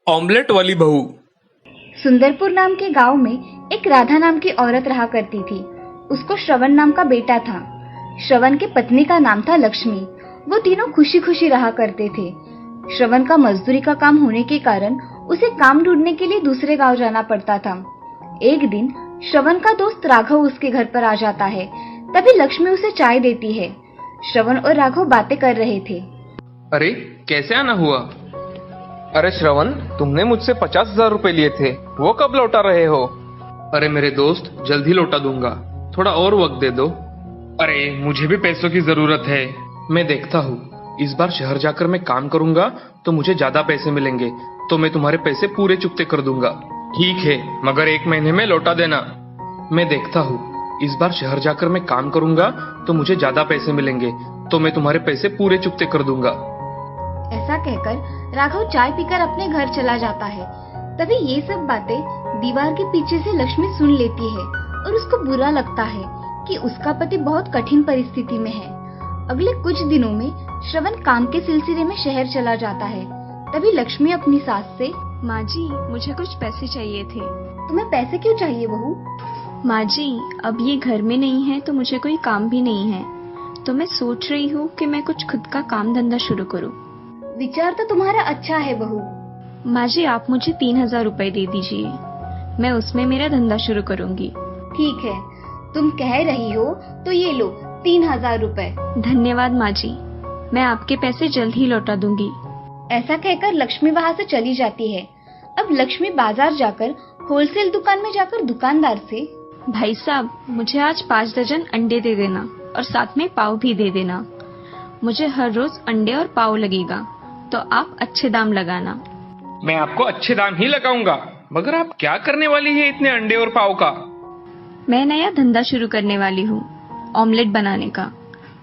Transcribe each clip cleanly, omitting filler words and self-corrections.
Omelette वाली बहू। सुंदरपुर नाम के गांव में एक राधा नाम की औरत रहा करती थी। उसको श्रवण नाम का बेटा था। श्रवण की पत्नी का नाम था लक्ष्मी। वो तीनों खुशी खुशी रहा करते थे। श्रवण का मजदूरी का काम होने के कारण उसे काम ढूंढने के लिए दूसरे गांव जाना पड़ता था। एक दिन श्रवण का दोस्त राघव उसके घर पर आ जाता है। तभी लक्ष्मी उसे चाय देती है। श्रवण और राघव बातें कर रहे थे। अरे कैसे आना हुआ? अरे श्रवण, तुमने मुझसे 50,000 रुपए लिए थे, वो कब लौटा रहे हो? अरे मेरे दोस्त, जल्दी लौटा दूंगा, थोड़ा और वक्त दे दो। अरे मुझे भी पैसों की जरूरत है, मैं देखता हूँ। इस बार शहर जाकर मैं काम करूंगा तो मुझे ज्यादा पैसे मिलेंगे, तो मैं तुम्हारे पैसे पूरे चुकते कर दूंगा। ठीक है, मगर 1 महीने में लौटा देना। मैं देखता हूँ। इस बार शहर जाकर मैं काम करूंगा तो मुझे ज्यादा पैसे मिलेंगे, तो मैं तुम्हारे पैसे पूरे चुकते कर दूंगा। ऐसा कहकर राघव चाय पीकर अपने घर चला जाता है। तभी ये सब बातें दीवार के पीछे से लक्ष्मी सुन लेती है और उसको बुरा लगता है कि उसका पति बहुत कठिन परिस्थिति में है। अगले कुछ दिनों में श्रवण काम के सिलसिले में शहर चला जाता है। तभी लक्ष्मी अपनी सास से, माँ जी, मुझे कुछ पैसे चाहिए थे। तुम्हें पैसे क्यों चाहिए बहू? माँ जी, अब ये घर में नहीं है तो मुझे कोई काम भी नहीं है, तो मैं सोच रही हूँ कि मैं कुछ खुद का काम धंधा शुरू करूँ। विचार तो तुम्हारा अच्छा है बहू। माँ जी, आप मुझे 3,000 रुपए दे दीजिए, मैं उसमें मेरा धंधा शुरू करूँगी। ठीक है, तुम कह रही हो तो ये लो 3,000 रुपए। धन्यवाद माँ जी, मैं आपके पैसे जल्द ही लौटा दूंगी। ऐसा कहकर लक्ष्मी वहाँ से चली जाती है। अब लक्ष्मी बाजार जाकर होलसेल दुकान में जाकर दुकानदार से, भाई साहब, मुझे आज 5 दर्जन अंडे दे देना और साथ में पाव भी दे देना। मुझे हर रोज अंडे और पाव लगेगा, तो आप अच्छे दाम लगाना। मैं आपको अच्छे दाम ही लगाऊंगा, मगर आप क्या करने वाली है इतने अंडे और पाव का? मैं नया धंधा शुरू करने वाली हूँ, ऑमलेट बनाने का,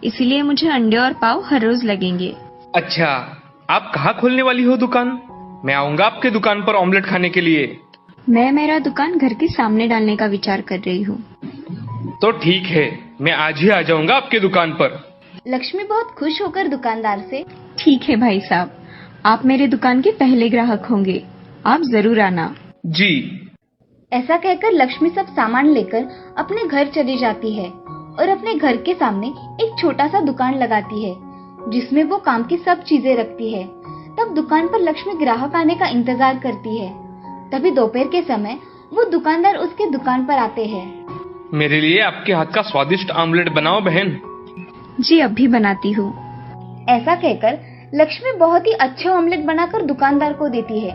इसीलिए मुझे अंडे और पाव हर रोज लगेंगे। अच्छा, आप कहाँ खोलने वाली हो दुकान? मैं आऊंगा आपके दुकान पर ऑमलेट खाने के लिए। मैं मेरा दुकान घर के सामने डालने का विचार कर रही हूँ। तो ठीक है, मैं आज ही आ जाऊंगा आपके दुकान पर। लक्ष्मी बहुत खुश होकर दुकानदार से, ठीक है भाई साहब, आप मेरे दुकान के पहले ग्राहक होंगे, आप जरूर आना। जी। ऐसा कहकर लक्ष्मी सब सामान लेकर अपने घर चली जाती है और अपने घर के सामने एक छोटा सा दुकान लगाती है जिसमें वो काम की सब चीजें रखती है। तब दुकान पर लक्ष्मी ग्राहक आने का इंतजार करती है। तभी दोपहर के समय वो दुकानदार उसके दुकान पर आते हैं। मेरे लिए आपके हाथ का स्वादिष्ट ऑमलेट बनाओ बहन। जी, अभी बनाती हूँ। ऐसा कहकर लक्ष्मी बहुत ही अच्छे ऑमलेट बनाकर दुकानदार को देती है।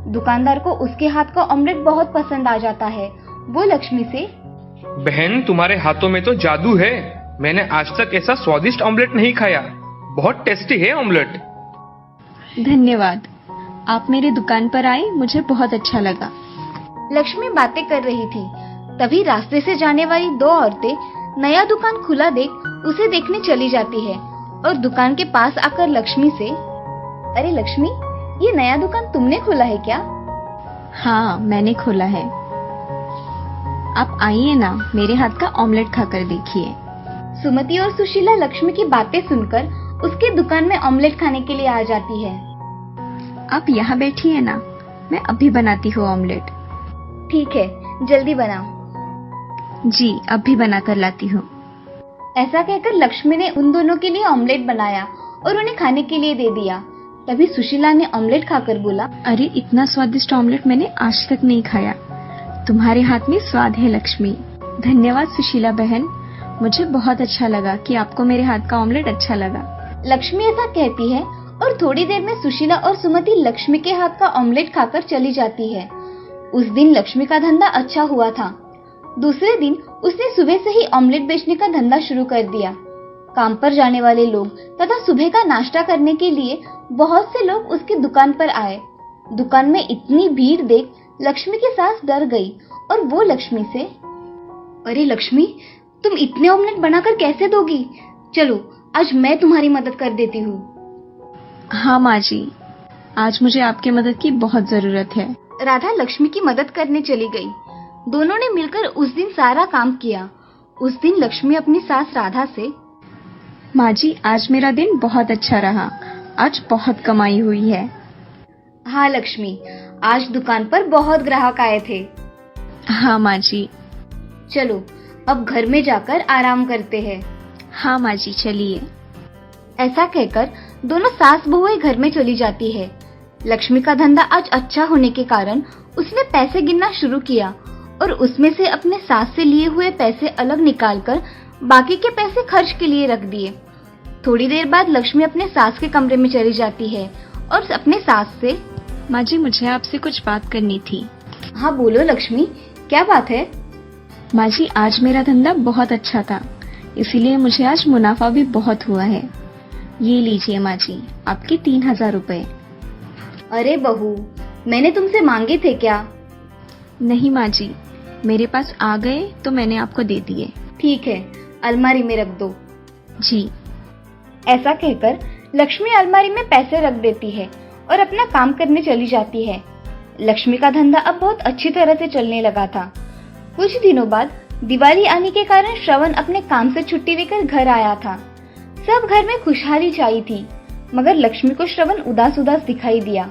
दुकानदार को उसके हाथ का ऑमलेट बहुत पसंद आ जाता है। वो लक्ष्मी से, बहन, तुम्हारे हाथों में तो जादू है। मैंने आज तक ऐसा स्वादिष्ट ऑमलेट नहीं खाया। बहुत टेस्टी है ऑमलेट। धन्यवाद, आप मेरे दुकान पर आए, मुझे बहुत अच्छा लगा। लक्ष्मी बातें कर रही थी। तभी रास्ते से जाने वाली 2 औरतें नया दुकान खुला देख उसे देखने चली जाती है और दुकान के पास आकर लक्ष्मी से, अरे लक्ष्मी, ये नया दुकान तुमने खोला है क्या? हाँ, मैंने खोला है। आप आइए ना, मेरे हाथ का ऑमलेट खाकर देखिए। सुमति और सुशीला लक्ष्मी की बातें सुनकर उसके दुकान में ऑमलेट खाने के लिए आ जाती है। आप यहाँ बैठिए ना, मैं अभी बनाती हूँ ऑमलेट। ठीक है, जल्दी बनाओ। जी, अभी बना कर लाती हूँ। ऐसा कहकर लक्ष्मी ने उन दोनों के लिए ऑमलेट बनाया और उन्हें खाने के लिए दे दिया। तभी सुशीला ने ऑमलेट खाकर बोला, अरे, इतना स्वादिष्ट ऑमलेट मैंने आज तक नहीं खाया। तुम्हारे हाथ में स्वाद है लक्ष्मी। धन्यवाद सुशीला बहन, मुझे बहुत अच्छा लगा कि आपको मेरे हाथ का ऑमलेट अच्छा लगा। लक्ष्मी ऐसा कहती है और थोड़ी देर में सुशीला और सुमति लक्ष्मी के हाथ का ऑमलेट खाकर चली जाती है। उस दिन लक्ष्मी का धंधा अच्छा हुआ था। दूसरे दिन उसने सुबह से ही ऑमलेट बेचने का धंधा शुरू कर दिया। काम पर जाने वाले लोग तथा सुबह का नाश्ता करने के लिए बहुत से लोग उसकी दुकान पर आए। दुकान में इतनी भीड़ देख लक्ष्मी की सास डर गई और वो लक्ष्मी से, अरे लक्ष्मी, तुम इतने ऑमलेट बनाकर कैसे दोगी? चलो, आज मैं तुम्हारी मदद कर देती हूँ। हाँ माँ जी, आज मुझे आपकी मदद की बहुत जरूरत है। राधा लक्ष्मी की मदद करने चली गई। दोनों ने मिलकर उस दिन सारा काम किया। उस दिन लक्ष्मी अपनी सास राधा से, माँ जी, आज मेरा दिन बहुत अच्छा रहा, आज बहुत कमाई हुई है। हाँ लक्ष्मी, आज दुकान पर बहुत ग्राहक आए थे। हाँ माँ जी। चलो अब घर में जाकर आराम करते हैं। हाँ माँ जी, चलिए। ऐसा कहकर दोनों सास बहुएं घर में चली जाती है। लक्ष्मी का धंधा आज अच्छा होने के कारण उसने पैसे गिनना शुरू किया और उसमें से अपने सास से लिए हुए पैसे अलग निकालकर बाकी के पैसे खर्च के लिए रख दिए। थोड़ी देर बाद लक्ष्मी अपने सास के कमरे में चली जाती है और अपने सास से, माँ जी, मुझे आपसे कुछ बात करनी थी। हाँ बोलो लक्ष्मी, क्या बात है? माँ जी, आज मेरा धंधा बहुत अच्छा था, इसीलिए मुझे आज मुनाफा भी बहुत हुआ है। ये लीजिए माँ जी, आपके 3000 रुपए। अरे बहू, मैंने तुमसे मांगे थे क्या? नहीं माँ जी, मेरे पास आ गए तो मैंने आपको दे दिए। ठीक है, अलमारी में रख दो। जी। ऐसा कहकर लक्ष्मी अलमारी में पैसे रख देती है और अपना काम करने चली जाती है। लक्ष्मी का धंधा अब बहुत अच्छी तरह से चलने लगा था। कुछ दिनों बाद दिवाली आने के कारण श्रवण अपने काम से छुट्टी लेकर घर आया था। सब घर में खुशहाली छाई थी, मगर लक्ष्मी को श्रवण उदास उदास दिखाई दिया।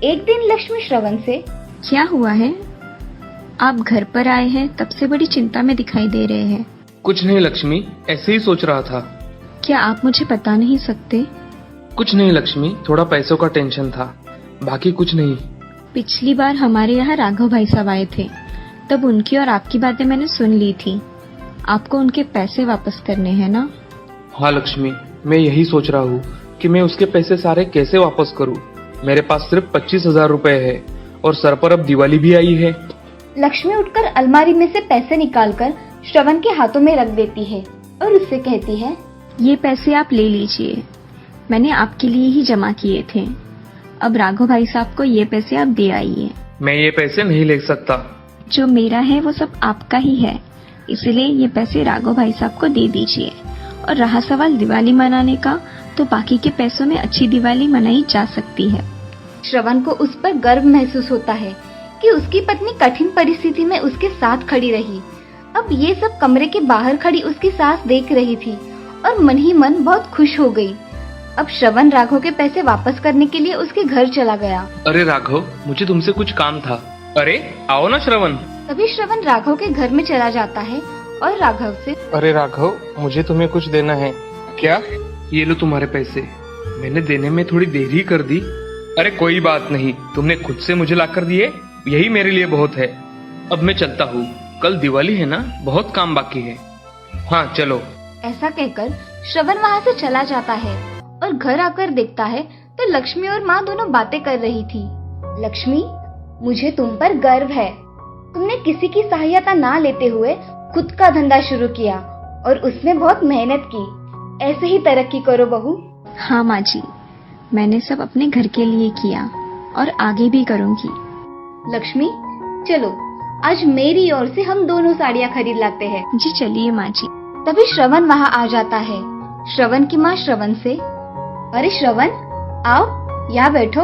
एक दिन लक्ष्मी श्रवण से, क्या हुआ है? आप घर पर आए हैं तब से बड़ी चिंता में दिखाई दे रहे हैं। कुछ नहीं लक्ष्मी, ऐसे ही सोच रहा था। क्या आप मुझे बता नहीं सकते? कुछ नहीं लक्ष्मी, थोड़ा पैसों का टेंशन था, बाकी कुछ नहीं। पिछली बार हमारे यहाँ राघव भाई साहब आए थे, तब उनकी और आपकी बातें मैंने सुन ली थी। आपको उनके पैसे वापस करने हैं ना? हाँ लक्ष्मी, मैं यही सोच रहा हूँ कि मैं उसके पैसे सारे कैसे वापस करूँ। मेरे पास सिर्फ 25,000 रुपए है और सर पर अब दिवाली भी आई है। लक्ष्मी उठकर अलमारी में से पैसे निकालकर श्रवण के हाथों में रख देती है और उससे कहती है, ये पैसे आप ले लीजिए, मैंने आपके लिए ही जमा किए थे। अब राघव भाई साहब को ये पैसे आप दे आइए। मैं ये पैसे नहीं ले सकता। जो मेरा है वो सब आपका ही है, इसलिए ये पैसे राघव भाई साहब को दे दीजिए। और रहा सवाल दिवाली मनाने का, तो बाकी के पैसों में अच्छी दिवाली मनाई जा सकती है। श्रवण को उस पर गर्व महसूस होता है कि उसकी पत्नी कठिन परिस्थिति में उसके साथ खड़ी रही। अब ये सब कमरे के बाहर खड़ी उसकी सास देख रही थी और मन ही मन बहुत खुश हो गई। अब श्रवण राघव के पैसे वापस करने के लिए उसके घर चला गया। अरे राघव, मुझे तुमसे कुछ काम था। अरे आओ ना श्रवण। तभी श्रवण राघव के घर में चला जाता है और राघव से, अरे राघव, मुझे तुम्हें कुछ देना है। क्या? ये लो तुम्हारे पैसे। मैंने देने में थोड़ी देरी कर दी। अरे कोई बात नहीं, तुमने खुद से मुझे ला कर दिए, यही मेरे लिए बहुत है। अब मैं चलता हूँ, कल दिवाली है ना, बहुत काम बाकी है। हाँ चलो। ऐसा कहकर श्रवण वहाँ से चला जाता है और घर आकर देखता है तो लक्ष्मी और माँ दोनों बातें कर रही थी। लक्ष्मी, मुझे तुम पर गर्व है। तुमने किसी की सहायता ना लेते हुए खुद का धंधा शुरू किया और उसमें बहुत मेहनत की। ऐसे ही तरक्की करो बहू। हाँ माँ जी, मैंने सब अपने घर के लिए किया और आगे भी करूँगी। लक्ष्मी, चलो आज मेरी ओर से हम दोनों साड़ियाँ खरीद लाते हैं। जी चलिए माँ जी। तभी श्रवण वहाँ आ जाता है। श्रवण की माँ श्रवण से, अरे श्रवण, आओ यहाँ बैठो।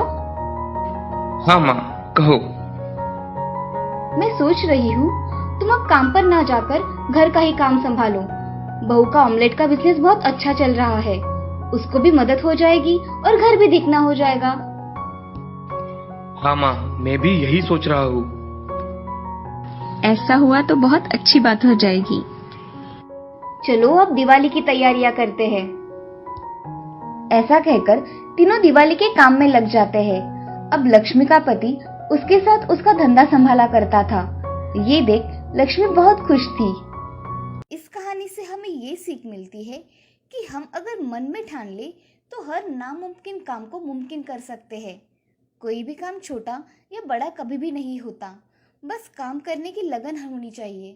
हाँ माँ, कहो। मैं सोच रही हूँ तुम अब काम पर ना जाकर घर का ही काम संभालो। बहू का ऑमलेट का बिजनेस बहुत अच्छा चल रहा है, उसको भी मदद हो जाएगी और घर भी दिखना हो जाएगा। हाँ माँ, मैं भी यही सोच रहा हूँ। ऐसा हुआ तो बहुत अच्छी बात हो जाएगी। चलो अब दिवाली की तैयारियां करते हैं। ऐसा कहकर तीनों दिवाली के काम में लग जाते हैं। अब लक्ष्मी का पति उसके साथ उसका धंधा संभाला करता था। ये देख लक्ष्मी बहुत खुश थी। इस कहानी से हमें ये सीख मिलती है कि हम अगर मन में ठान ले तो हर नामुमकिन काम को मुमकिन कर सकते हैं। कोई भी काम छोटा या बड़ा कभी भी नहीं होता, बस काम करने की लगन होनी चाहिए।